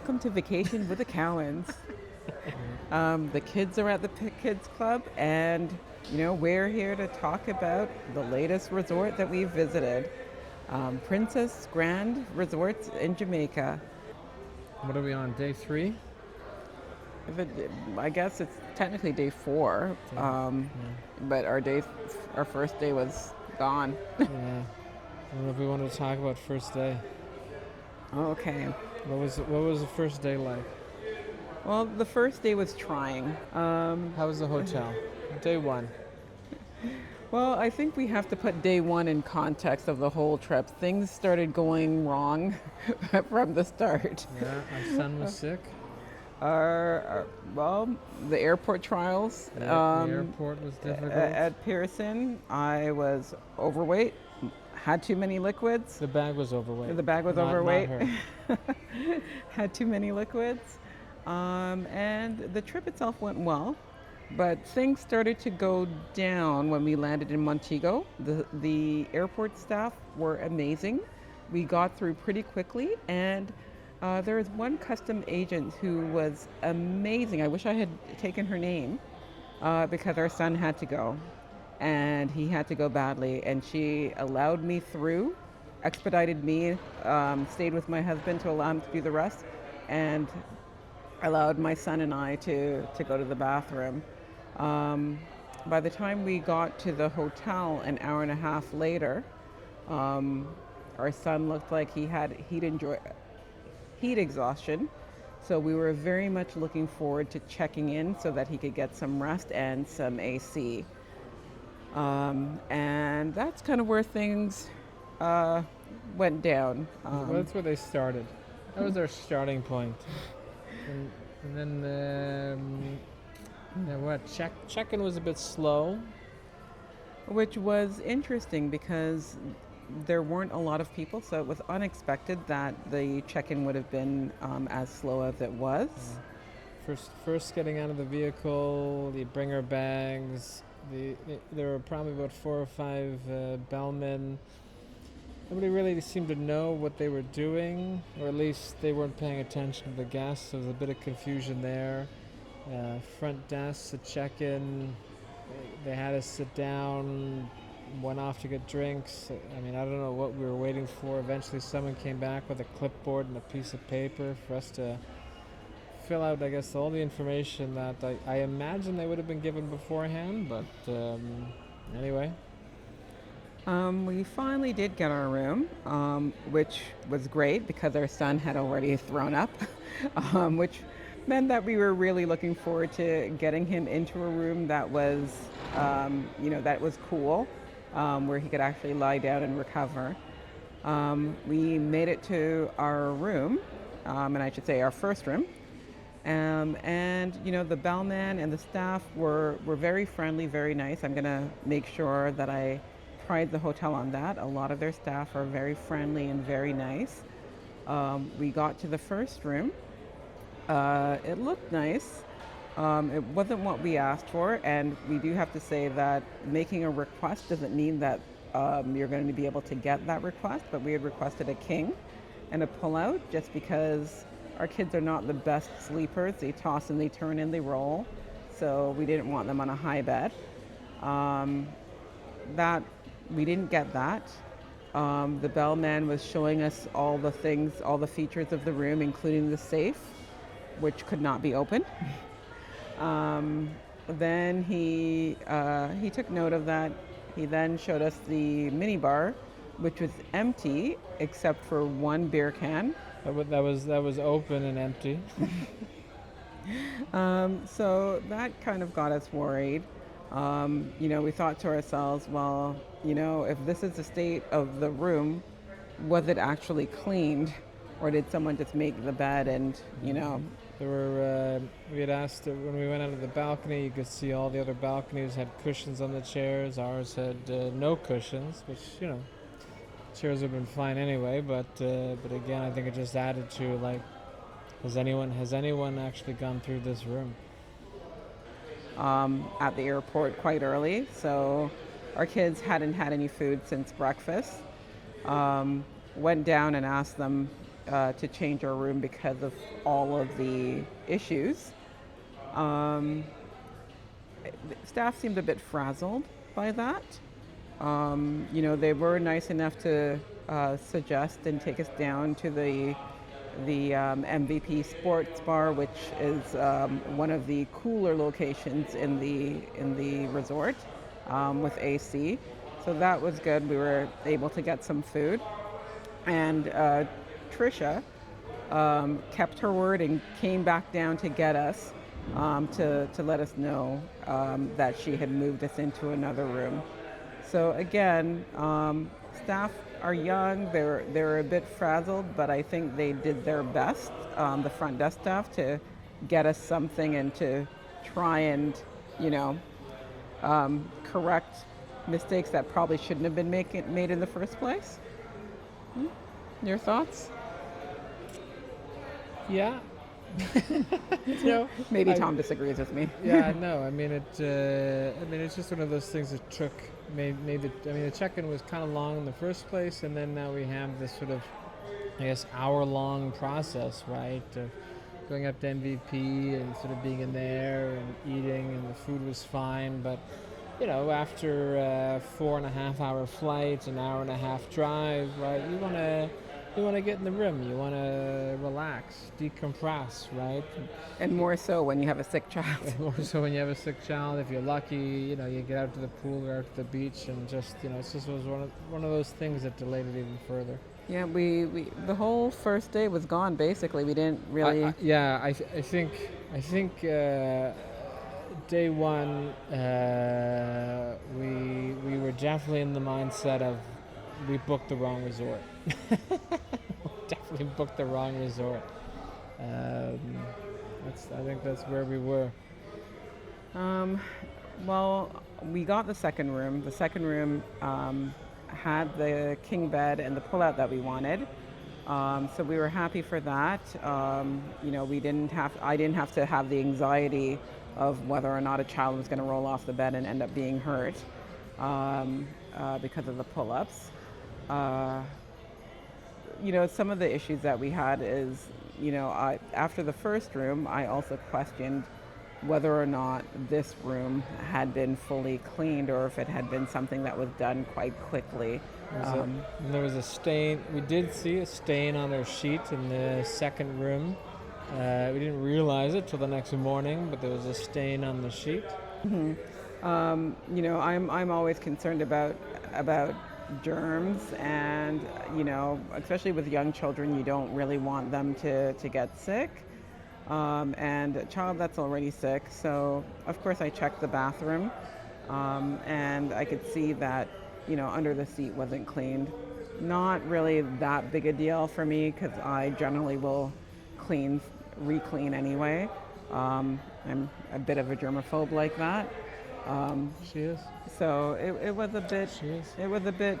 welcome to Vacation with the Cowans. The kids are at the Kids Club, and we're here to talk about the latest resort that we visited, Princess Grand Resorts in Jamaica. What are we on, day 3? If it, I guess it's technically day 4, but our first day was gone. Yeah. I don't know if we want to talk about first day. Okay. What was the first day like? Well, the first day was trying. How was the hotel? Day 1. Well, I think we have to put day 1 in context of the whole trip. Things started going wrong from the start. Yeah, our son was sick. Well, the airport trials. The airport was difficult. At Pearson, I was overweight, had too many liquids. The bag was overweight. The bag was Not overweight. her. Had too many liquids. And the trip itself went well, but things started to go down when we landed in Montego. The airport staff were amazing. We got through pretty quickly, and there was one custom agent who was amazing. I wish I had taken her name because our son had to go, and he had to go badly, and she allowed me through, expedited me, stayed with my husband to allow him to do the rest, and allowed my son and I to go to the bathroom. By the time we got to the hotel an hour and a half later, our son looked like he had heat exhaustion. So we were very much looking forward to checking in so that he could get some rest and some AC. And that's kind of where things went down. Well, that's where they started. That was their starting point. And then, check-in was a bit slow. Which was interesting because there weren't a lot of people, so it was unexpected that the check-in would have been as slow as it was. First getting out of the vehicle, you bring our bags. There were probably about 4 or 5 bellmen. Nobody really seemed to know what they were doing, or at least they weren't paying attention to the guests. There was a bit of confusion there. Front desk to check in, they had us sit down, went off to get drinks. I mean, I don't know what we were waiting for. Eventually someone came back with a clipboard and a piece of paper for us to fill out, I guess, all the information that I imagine they would have been given beforehand, but anyway. We finally did get our room, which was great because our son had already thrown up, which meant that we were really looking forward to getting him into a room that was, that was cool, where he could actually lie down and recover. We made it to our room, and I should say our first room. And the bellman and the staff were very friendly, very nice. I'm going to make sure that I pride the hotel on that. A lot of their staff are very friendly and very nice. We got to the first room. It looked nice. It wasn't what we asked for, and we do have to say that making a request doesn't mean that you're going to be able to get that request, but we had requested a king and a pull-out just because our kids are not the best sleepers. They toss and they turn and they roll, so we didn't want them on a high bed. We didn't get that. The bellman was showing us all the things, all the features of the room, including the safe, which could not be opened. Then he took note of that. He then showed us the minibar, which was empty except for one beer can. That was open and empty. So that kind of got us worried. We thought to ourselves, well, if this is the state of the room, was it actually cleaned, or did someone just make the bed and, There were, we had asked when we went out of the balcony, you could see all the other balconies had cushions on the chairs. Ours had no cushions, which, chairs would have been fine anyway, but again, I think it just added to, has anyone actually gone through this room? At the airport quite early, so our kids hadn't had any food since breakfast. Went down and asked them, to change our room because of all of the issues. Um, Staff seemed a bit frazzled by that. They were nice enough to suggest and take us down to the MVP Sports Bar, which is one of the cooler locations in the resort with AC. So that was good. We were able to get some food, and Trisha kept her word and came back down to get us to let us know that she had moved us into another room. So again, staff are young. They're a bit frazzled, but I think they did their best. The front desk staff to get us something and to try and you know correct mistakes that probably shouldn't have been made in the first place. Your thoughts? Yeah. No, Maybe Tom disagrees with me. yeah, no. I mean, it's just one of those things that made it. I mean, the check-in was kind of long in the first place, and then now we have this sort of, I guess, hour-long process, right? Of going up to MVP and sort of being in there and eating, and the food was fine, but after a 4.5 hour flight, an hour and a half drive, right? You want to get in the room. You want to relax, decompress, right? And more so when you have a sick child. More so when you have a sick child. If you're lucky, you get out to the pool or out to the beach, and just it just was one of those things that delayed it even further. Yeah, we the whole first day was gone. Basically, we didn't really. I think day one we were definitely in the mindset of we booked the wrong resort. Definitely booked the wrong resort. I think that's where we were. Well, we got the second room. The second room had the king bed and the pullout that we wanted. So we were happy for that. I didn't have to have the anxiety of whether or not a child was going to roll off the bed and end up being hurt because of the pull-ups. Some of the issues that we had is, after the first room, I also questioned whether or not this room had been fully cleaned or if it had been something that was done quite quickly. There was a stain. We did see a stain on our sheet in the second room. We didn't realize it till the next morning, but there was a stain on the sheet. Mm-hmm. I'm always concerned about germs, and especially with young children, you don't really want them to get sick. And a child that's already sick. So of course I checked the bathroom, and I could see that under the seat wasn't cleaned. Not really that big a deal for me because I generally will re-clean anyway. I'm a bit of a germaphobe like that. She is. So it was a bit. She is. It was a bit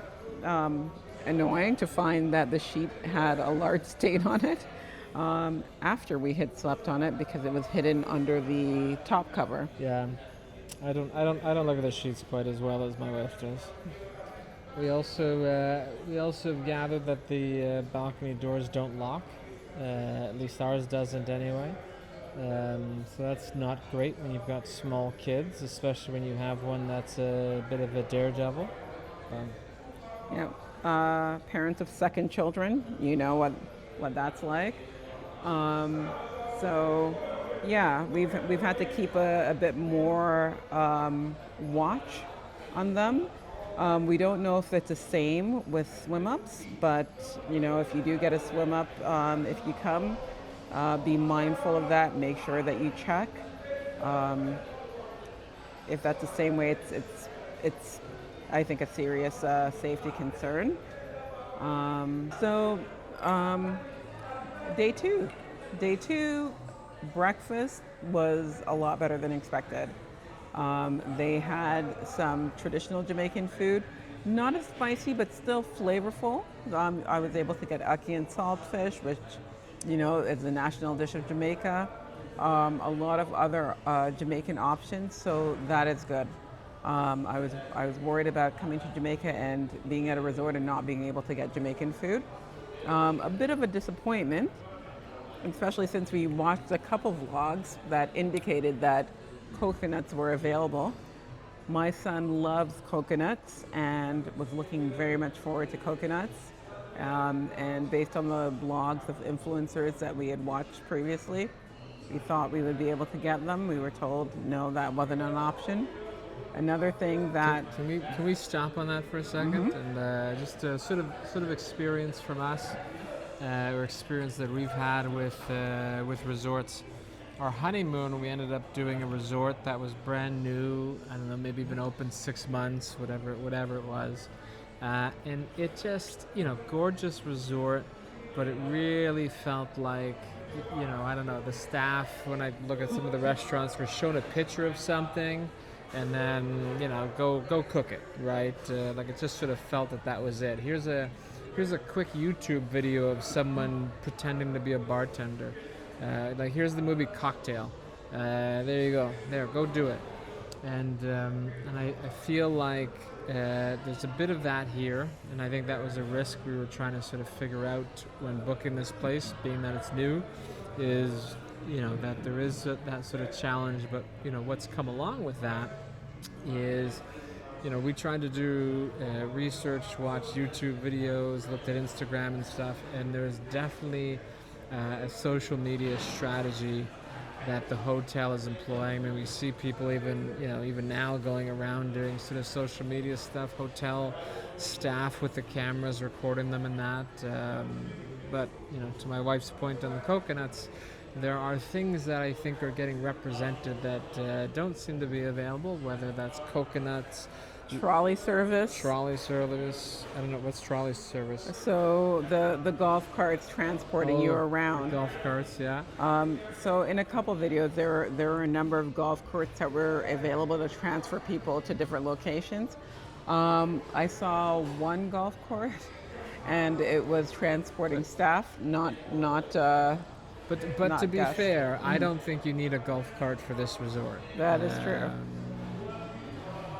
annoying to find that the sheet had a large stain on it after we had slept on it because it was hidden under the top cover. Yeah, I don't look at the sheets quite as well as my wife does. We also gathered that the balcony doors don't lock. At least ours doesn't anyway. So that's not great when you've got small kids, especially when you have one that's a bit of a daredevil. Parents of second children, you know what that's like. We've had to keep a bit more watch on them. We don't know if it's the same with swim ups, but if you do get a swim up, if you come, be mindful of that. Make sure that you check. If that's the same way, it's I think a serious safety concern. Day two, breakfast was a lot better than expected. They had some traditional Jamaican food, not as spicy, but still flavorful. I was able to get ackee and saltfish, which, is the national dish of Jamaica. A lot of other Jamaican options, so that is good. I was worried about coming to Jamaica and being at a resort and not being able to get Jamaican food. A bit of a disappointment, especially since we watched a couple vlogs that indicated that coconuts were available. My son loves coconuts and was looking very much forward to coconuts. And based on the blogs of influencers that we had watched previously, we thought we would be able to get them. We were told no, that wasn't an option. Another thing that Can we stop on that for a second and just a sort of experience from us, or experience that we've had with resorts. Our honeymoon, we ended up doing a resort that was brand new. I don't know, maybe been open 6 months, whatever it was, and it just, gorgeous resort, but it really felt like, I don't know, the staff, when I look at some of the restaurants, were shown a picture of something and then, go cook it, right? Like, it just sort of felt that was it. Here's a quick YouTube video of someone pretending to be a bartender. Like, here's the movie Cocktail. There you go. Go do it. And I feel like there's a bit of that here, and I think that was a risk we were trying to sort of figure out when booking this place, being that it's new, is, that there is that sort of challenge. But, what's come along with that is, we tried to do research, watch YouTube videos, looked at Instagram and stuff, and there's definitely a social media strategy that the hotel is employing. I mean, we see people even now going around doing sort of social media stuff, hotel staff with the cameras recording them and that. But, to my wife's point on the coconuts, there are things that I think are getting represented that don't seem to be available, whether that's coconuts, trolley service. I don't know, what's trolley service? So the golf carts transporting you around. Golf carts, yeah. So in a couple videos, there were a number of golf carts that were available to transfer people to different locations. I saw one golf cart, and it was transporting staff, not But to be guests. fair, I don't think you need a golf cart for this resort. That is true.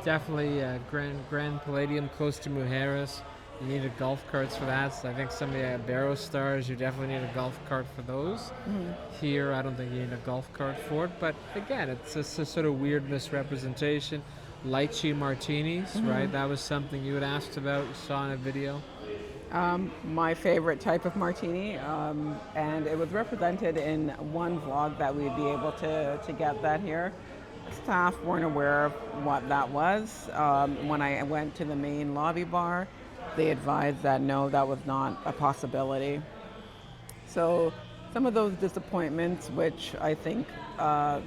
Definitely Grand Palladium, Costa Mujeres. You need a golf carts for that. So I think some of the Barrow Stars, you definitely need a golf cart for those. Here, I don't think you need a golf cart for it. But again, it's just a sort of weird misrepresentation. Lychee martinis, right? That was something you had asked about, you saw in a video. My favorite type of martini, and it was represented in one vlog that we'd be able to get that here. Staff weren't aware of what that was. When I went to the main lobby bar, they advised that no, that was not a possibility. So some of those disappointments, which I think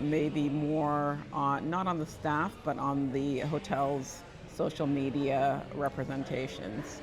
may be more not on the staff, but on the hotel's social media representations.